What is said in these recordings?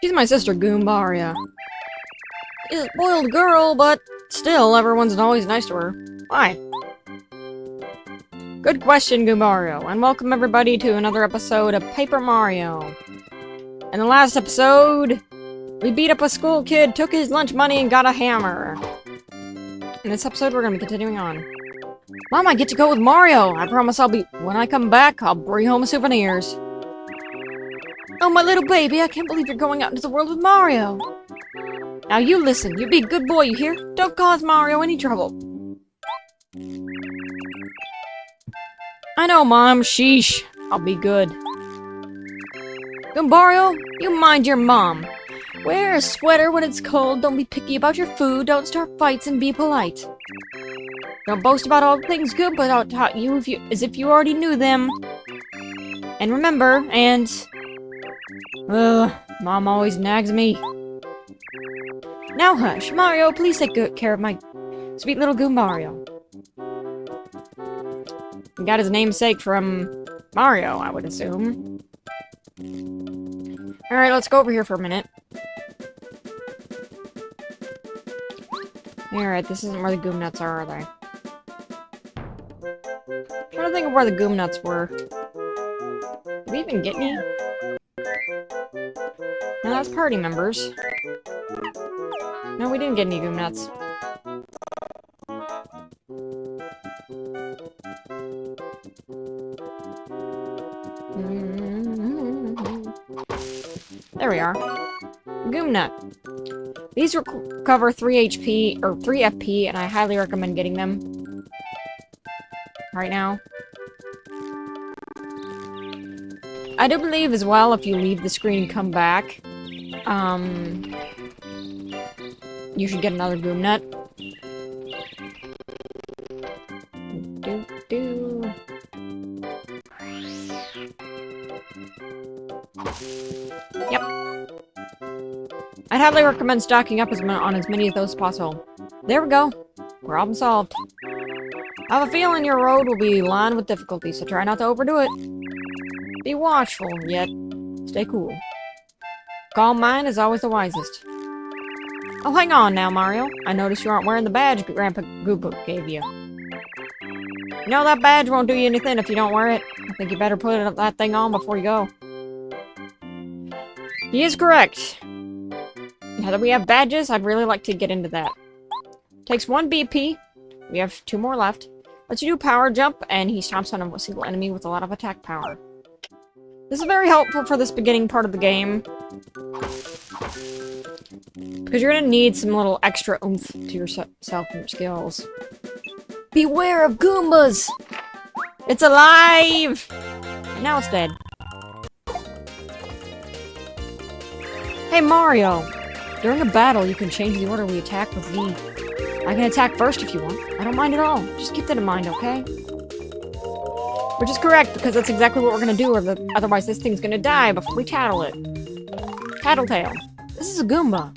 She's my sister, Goomba. She's a spoiled girl, but still, everyone's always nice to her. Why? Good question, Goomba, and welcome everybody to another episode of Paper Mario. In the last episode, we beat up a school kid, took his lunch money, and got a hammer. In this episode, we're gonna be continuing on. Mom, I get to go with Mario! I promise when I come back, I'll bring home souvenirs. Oh, my little baby, I can't believe you're going out into the world with Mario! Now you listen, you be a good boy, you hear? Don't cause Mario any trouble. I know, Mom, sheesh. I'll be good. Goombario, you mind your mom. Wear a sweater when it's cold, don't be picky about your food, don't start fights, and be polite. Don't boast about all the things Goomba taught you as if you already knew them. And remember, Mom always nags me. Now hush, Mario, please take good care of my sweet little Goombario. He got his namesake from Mario, I would assume. Alright, let's go over here for a minute. Alright, this isn't where the Goom Nuts are they? I'm trying to think of where the Goom Nuts were. Did we even get any? No, that's party members. No, we didn't get any Goom Nuts. There we are. Goom Nut. These recover 3 HP, or 3 FP, and I highly recommend getting them. Right now. I do believe as well, if you leave the screen and come back, you should get another Goom Nut. Yep. I'd highly recommend stocking up on as many of those as possible. There we go. Problem solved. I have a feeling your road will be lined with difficulty, so try not to overdo it. Be watchful, yet stay cool. Calm mind is always the wisest. Oh, hang on now, Mario. I notice you aren't wearing the badge Grandpa Goomba gave you. You know, that badge won't do you anything if you don't wear it. I think you better put that thing on before you go. He is correct. Now that we have badges, I'd really like to get into that. Takes 1 BP. We have 2 more left. Lets you do power jump, and he stomps on a single enemy with a lot of attack power. This is very helpful for this beginning part of the game. Because you're gonna need some little extra oomph to yourself and your skills. Beware of Goombas! It's alive! And now it's dead. Hey Mario! During a battle, you can change the order we attack with Z. I can attack first if you want. I don't mind at all. Just keep that in mind, okay? Which is correct, because that's exactly what we're gonna do, otherwise this thing's gonna die before we tattle it. Tattletale. This is a Goomba.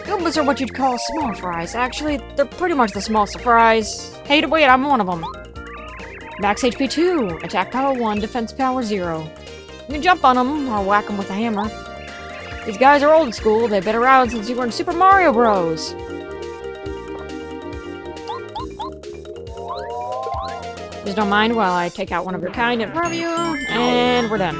Goombas are what you'd call small fries. Actually, they're pretty much the smallest fries. Hey, wait, I'm one of them. Max HP 2, attack power 1, defense power 0. You can jump on them, or whack them with a hammer. These guys are old school, they've been around since you were in Super Mario Bros. Just don't mind while I take out one of your kind in front of you, and we're done.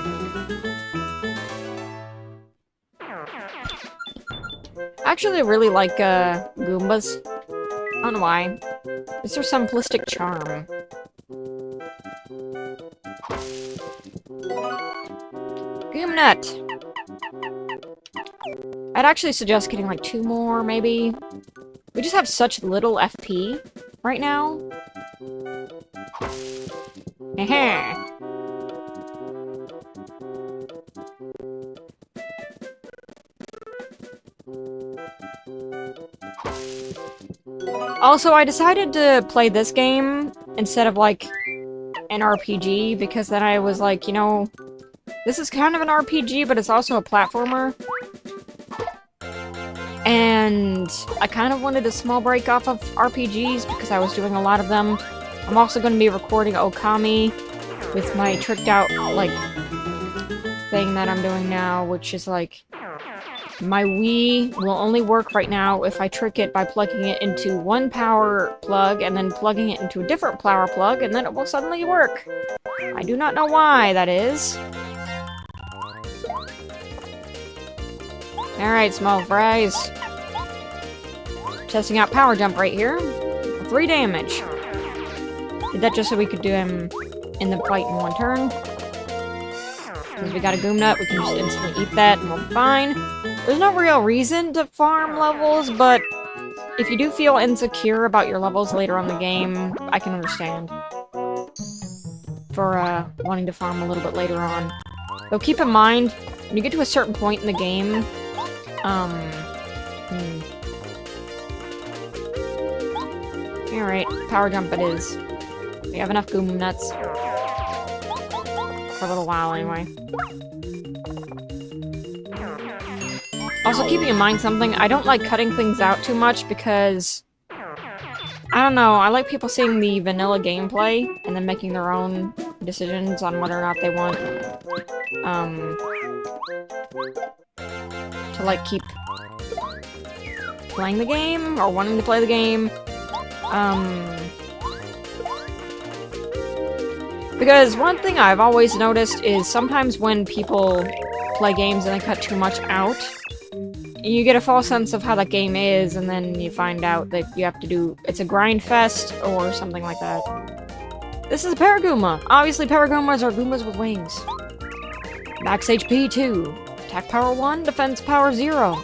Actually, I really like, Goombas. I don't know why. It's their simplistic charm. Goom Nut! I'd actually suggest getting like 2 more, maybe. We just have such little FP right now. Also, I decided to play this game instead of, like, an RPG, because then I was like, you know, this is kind of an RPG, but it's also a platformer. And I kind of wanted a small break off of RPGs, because I was doing a lot of them. I'm also going to be recording Okami with my tricked out, like, thing that I'm doing now, which is like... My Wii will only work right now if I trick it by plugging it into one power plug and then plugging it into a different power plug, and then it will suddenly work. I do not know why that is. Alright, small fries. Testing out power jump right here. 3 damage. Did that just so we could do him in the fight in one turn. Because we got a Goom Nut, we can just instantly eat that and we're fine. There's no real reason to farm levels, but if you do feel insecure about your levels later on in the game, I can understand. For, wanting to farm a little bit later on. Though keep in mind, when you get to a certain point in the game, Alright, power jump it is. We have enough Goom Nuts. For a little while, anyway. Also, keeping in mind something, I don't like cutting things out too much because... I don't know, I like people seeing the vanilla gameplay and then making their own decisions on whether or not they want, to, like, keep playing the game or wanting to play the game. Because one thing I've always noticed is sometimes when people play games and they cut too much out, you get a false sense of how that game is, and then you find out that you have to do... It's a grind fest, or something like that. This is a Paragoomba! Obviously, Paragoombas are Goombas with wings. Max HP 2. Attack power 1, defense power 0.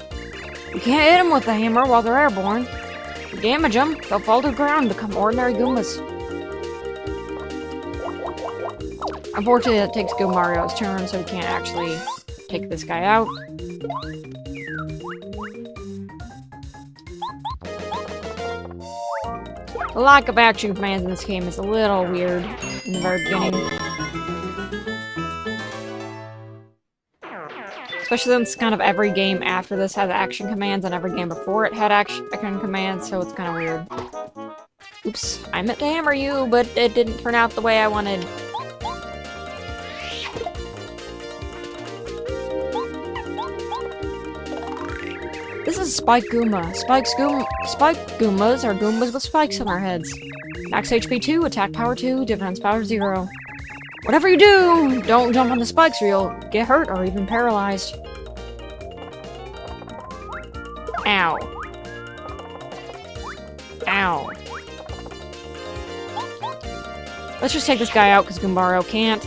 You can't hit them with the hammer while they're airborne. If you damage them, they'll fall to the ground and become ordinary Goombas. Unfortunately, that takes Go Mario's turn, so we can't actually take this guy out. The lack of action commands in this game is a little weird in the very beginning. Especially since kind of every game after this has action commands, and every game before it had action commands, so it's kind of weird. Oops, I meant to hammer you, but it didn't turn out the way I wanted. This is Spike Goomba. Spike Goombas are Goombas with spikes on their heads. Max HP 2, attack power 2, defense power 0. Whatever you do, don't jump on the spikes or you'll get hurt or even paralyzed. Ow. Ow. Let's just take this guy out because Goombaro can't.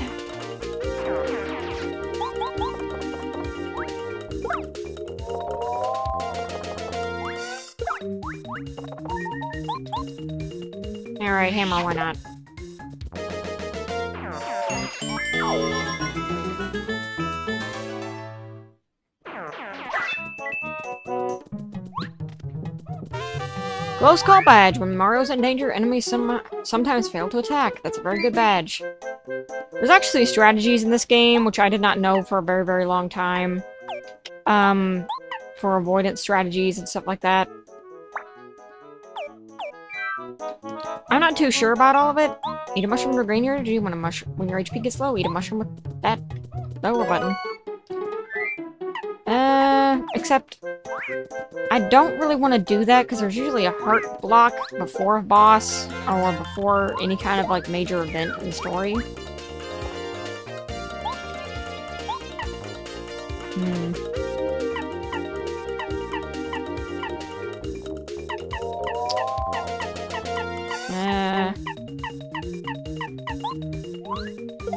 Alright, hammer, why not? Close call badge. When Mario's in danger, enemies sometimes fail to attack. That's a very good badge. There's actually strategies in this game, which I did not know for a very, very long time. For avoidance strategies and stuff like that. I'm not too sure about all of it. Eat a mushroom to regain your energy when when your HP gets low. Eat a mushroom with that lower button. Except I don't really want to do that because there's usually a heart block before a boss or before any kind of like major event in the story.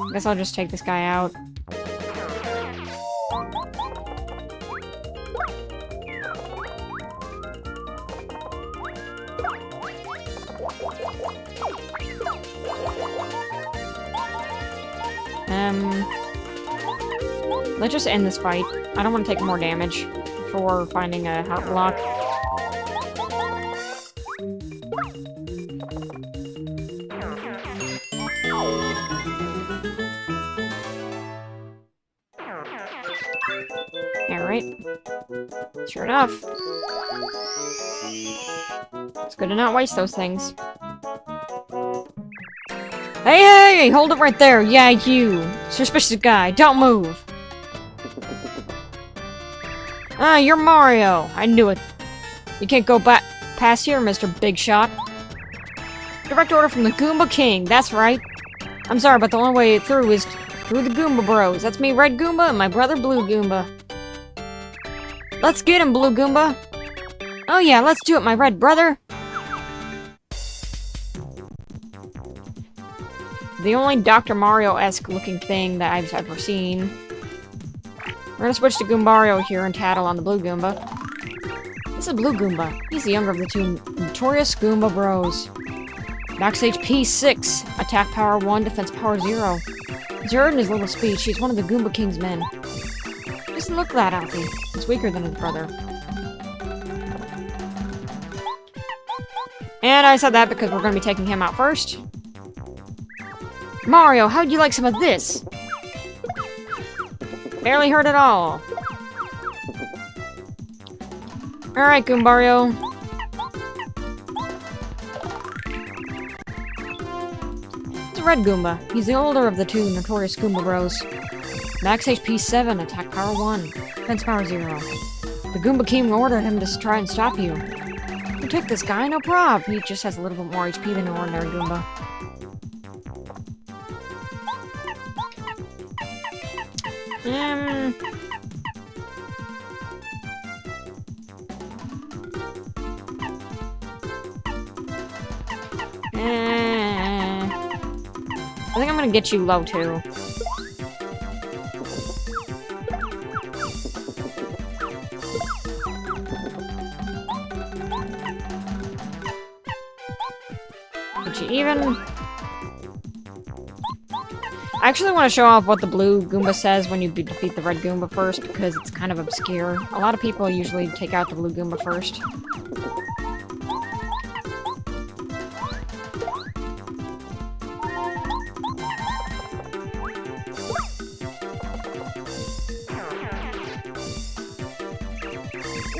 I guess I'll just take this guy out. Let's just end this fight. I don't want to take more damage before finding a heart block. Alright. Sure enough. It's good to not waste those things. Hey, hey! Hold it right there! Yeah, you! Suspicious guy, don't move! Ah, you're Mario! I knew it. You can't go back past here, Mr. Big Shot. Direct order from the Goomba King, that's right. I'm sorry, but the only way through is through the Goomba Bros. That's me, Red Goomba, and my brother, Blue Goomba. Let's get him, Blue Goomba. Oh yeah, let's do it, my red brother. The only Dr. Mario-esque looking thing that I've ever seen. We're gonna switch to Goombario here and tattle on the Blue Goomba. This is Blue Goomba. He's the younger of the two notorious Goomba Bros. Max HP 6, attack power 1, defense power 0. As you heard in his little speech, he's one of the Goomba King's men. He doesn't look that healthy. He's weaker than his brother. And I said that because we're gonna be taking him out first. Mario, how'd you like some of this? Barely heard at all. Alright, Goombario. It's a Red Goomba. He's the older of the two notorious Goomba Bros. Max HP 7, attack power 1, defense power 0. The Goomba King ordered him to try and stop you. You take this guy, no prob. He just has a little bit more HP than an ordinary Goomba. I think I'm gonna get you low, too. Get you even. I actually want to show off what the Blue Goomba says when you defeat the Red Goomba first, because it's kind of obscure. A lot of people usually take out the Blue Goomba first.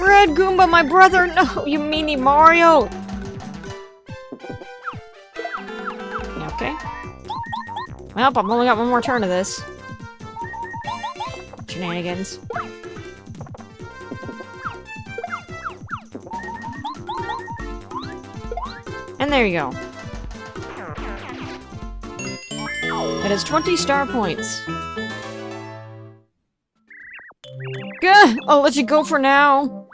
Red Goomba, my brother! No, you meanie Mario! Okay. Well, I've only got one more turn of this. Shenanigans. And there you go. That is 20 star points. Gah! I'll let you go for now.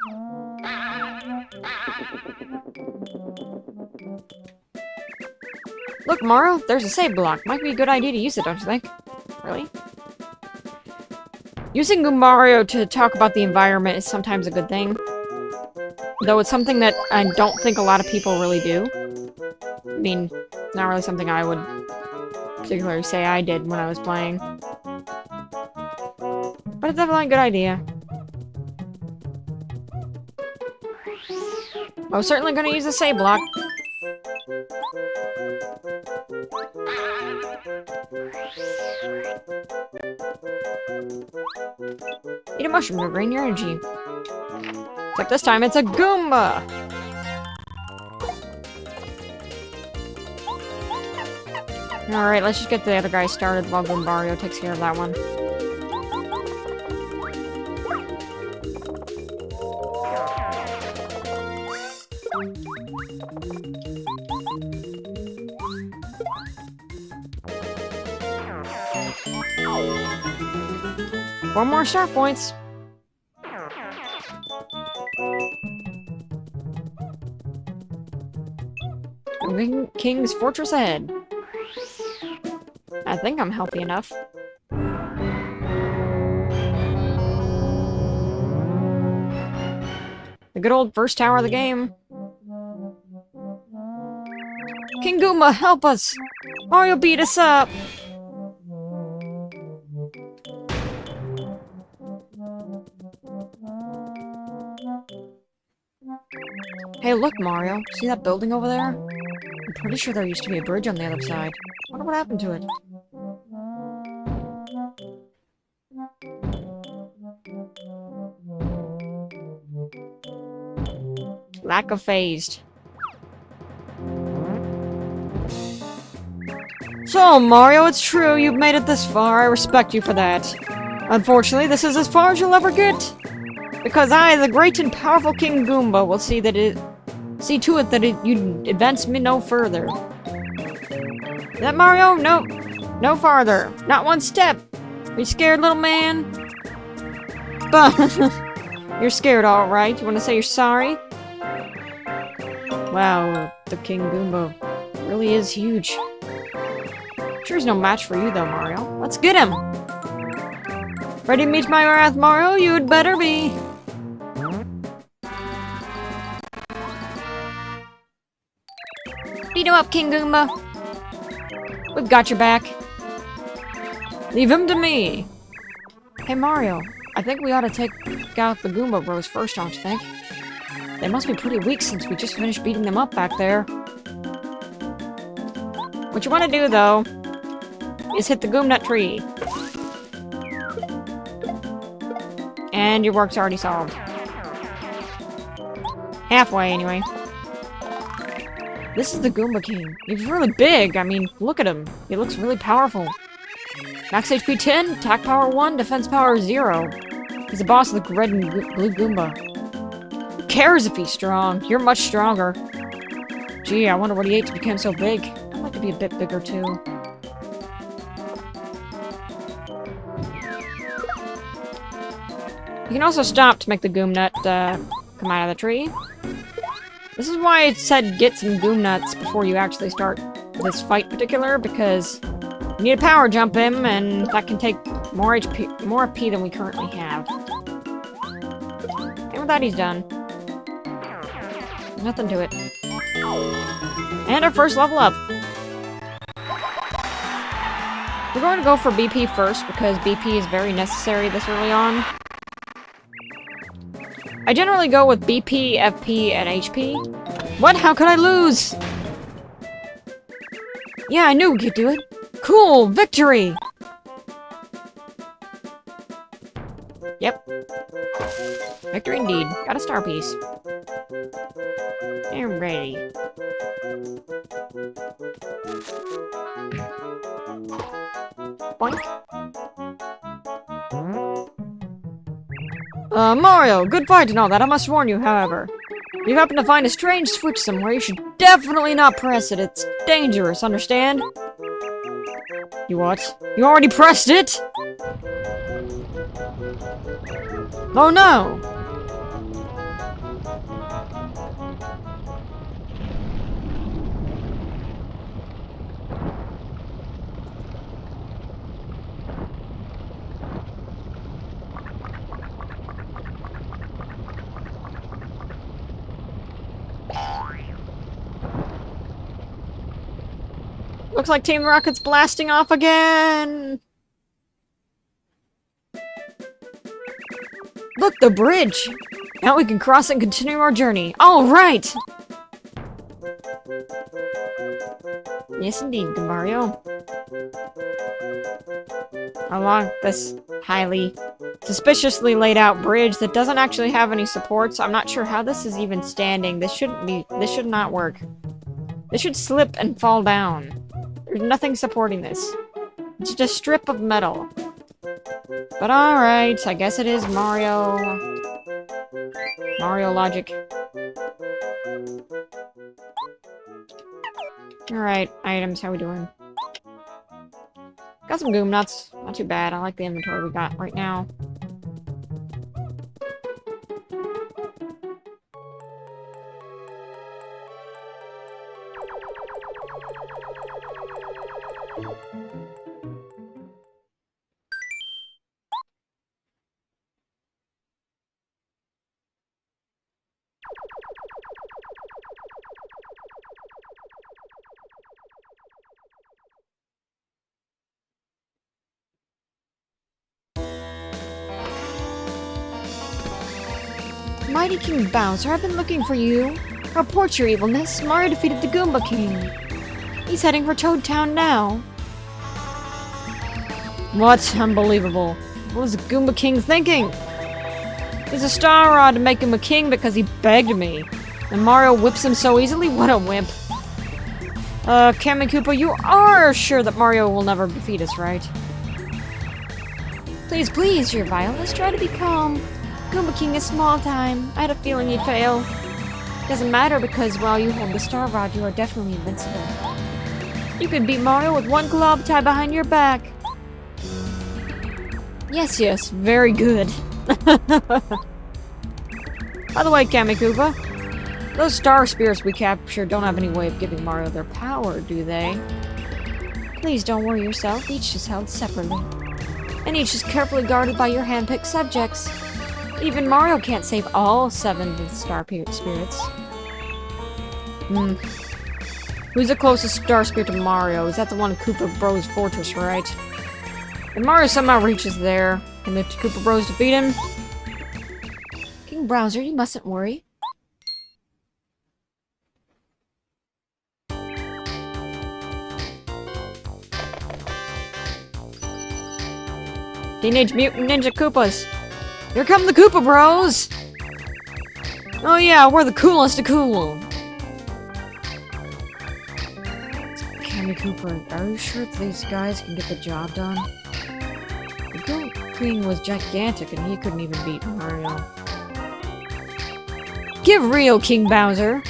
Look, Mario, there's a save block. Might be a good idea to use it, don't you think? Really? Using Goombario to talk about the environment is sometimes a good thing. Though it's something that I don't think a lot of people really do. I mean, not really something I would particularly say I did when I was playing. But it's definitely a good idea. I was certainly going to use the save block. Eat a mushroom to regain your energy. Except this time it's a Goomba! Alright, let's just get the other guy started while Goombario takes care of that one. Four more star points. King's Fortress ahead. I think I'm healthy enough. The good old first tower of the game. King Goomba, help us! Mario beat us up! Hey, look, Mario. See that building over there? I'm pretty sure there used to be a bridge on the other side. Wonder what happened to it. Lack of phased. So, Mario, it's true. You've made it this far. I respect you for that. Unfortunately, this is as far as you'll ever get. Because I, the great and powerful King Goomba, will see to it that you advance me no further. Is that Mario? No. No farther. Not one step. Are you scared, little man? But you're scared, alright. You want to say you're sorry? Wow, the King Goomba really is huge. Sure he's no match for you, though, Mario. Let's get him! Ready to meet my wrath, Mario? You'd better be! Beat him up, King Goomba! We've got your back. Leave him to me! Hey, Mario. I think we ought to take out the Goomba Bros first, don't you think? They must be pretty weak since we just finished beating them up back there. What you want to do, though, is hit the Goomnut tree. And your work's already solved. Halfway, anyway. This is the Goomba King. He's really big. I mean, look at him. He looks really powerful. Max HP 10, attack power 1, defense power 0. He's the boss of the red and blue Goomba. Who cares if he's strong? You're much stronger. Gee, I wonder what he ate to become so big. I'd like to be a bit bigger, too. You can also stop to make the Goomnut come out of the tree. This is why it said get some Goomnuts before you actually start this fight particular, because you need a power jump him, and that can take more HP than we currently have. And with that, he's done. Nothing to it. And our first level up. We're going to go for BP first, because BP is very necessary this early on. I generally go with BP, FP, and HP. What? How could I lose? Yeah, I knew we could do it. Cool! Victory! Yep. Victory indeed. Got a star piece. And ready. Boink. Mario, good fight and all that. I must warn you, however. If you happen to find a strange switch somewhere, you should definitely not press it. It's dangerous, understand? You what? You already pressed it? Oh no! Looks like Team Rocket's blasting off again! Look, the bridge! Now we can cross and continue our journey. Alright! Yes, indeed, Mario. Along this highly suspiciously laid out bridge that doesn't actually have any supports. I'm not sure how this is even standing. This should not work. This should slip and fall down. There's nothing supporting this. It's just a strip of metal. But alright, I guess it is Mario. Mario logic. Alright, items, how we doing? Got some Goomnuts. Not too bad. I like the inventory we got right now. Mighty King Bowser, I've been looking for you. Report your evilness. Mario defeated the Goomba King. He's heading for Toad Town now. What? Unbelievable. What was the Goomba King thinking? He's a star rod to make him a king because he begged me. And Mario whips him so easily? What a wimp. Kammy Koopa, you are sure that Mario will never defeat us, right? Please, please, you're vile. Let's try to be calm. Goomba King is small time. I had a feeling you'd fail. Doesn't matter because while you hold the Star Rod, you are definitely invincible. You can beat Mario with one glove tied behind your back. Yes, yes, very good. By the way, Kamikuba, those star spirits we captured don't have any way of giving Mario their power, do they? Please don't worry yourself, each is held separately. And each is carefully guarded by your hand-picked subjects. Even Mario can't save all 7 with star spirits. Who's the closest star spirit to Mario? Is that the one in Koopa Bros Fortress, right? If Mario somehow reaches there, can the Koopa Bros defeat him? King Bowser, you mustn't worry. Teenage Mutant Ninja Koopas! Here come the Koopa Bros! Oh yeah, we're the coolest of cool! Kamikuba, are you sure these guys can get the job done? The Goomba King was gigantic and he couldn't even beat Mario. Give real, King Bowser!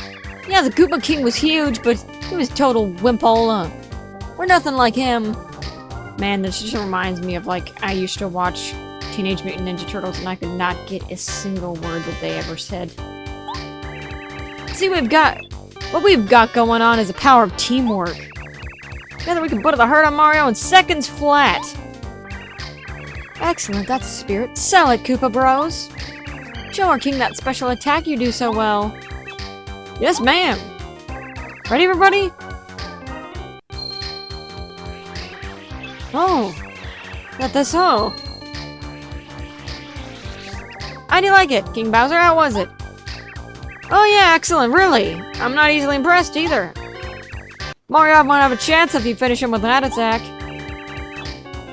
Yeah, the Goomba King was huge, but he was total wimpola. We're nothing like him. Man, this just reminds me of, like, I used to watch Teenage Mutant Ninja Turtles and I could not get a single word that they ever said. See, what we've got going on is the power of teamwork. Together we can put the hurt on Mario in seconds flat. Excellent, that's the spirit. Sell it, Koopa Bros. Show our king that special attack you do so well. Yes, ma'am. Ready, everybody? Oh, got this all. How do you like it, King Bowser? How was it? Oh yeah, excellent, really. I'm not easily impressed either. Mario won't have a chance if you finish him with that attack.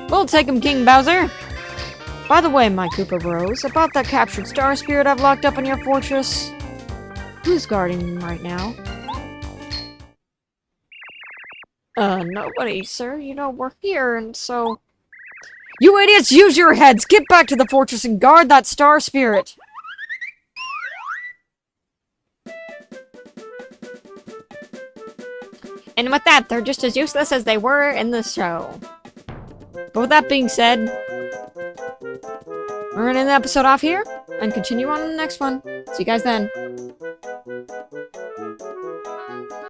We'll take him, King Bowser. By the way, my Koopa Bros, about that captured star spirit I've locked up in your fortress. Who's guarding him right now? Nobody, sir. You know, we're here, and so... You idiots, use your heads! Get back to the fortress and guard that star spirit! And with that, they're just as useless as they were in the show. But with that being said, we're gonna end the episode off here, and continue on in the next one. See you guys then.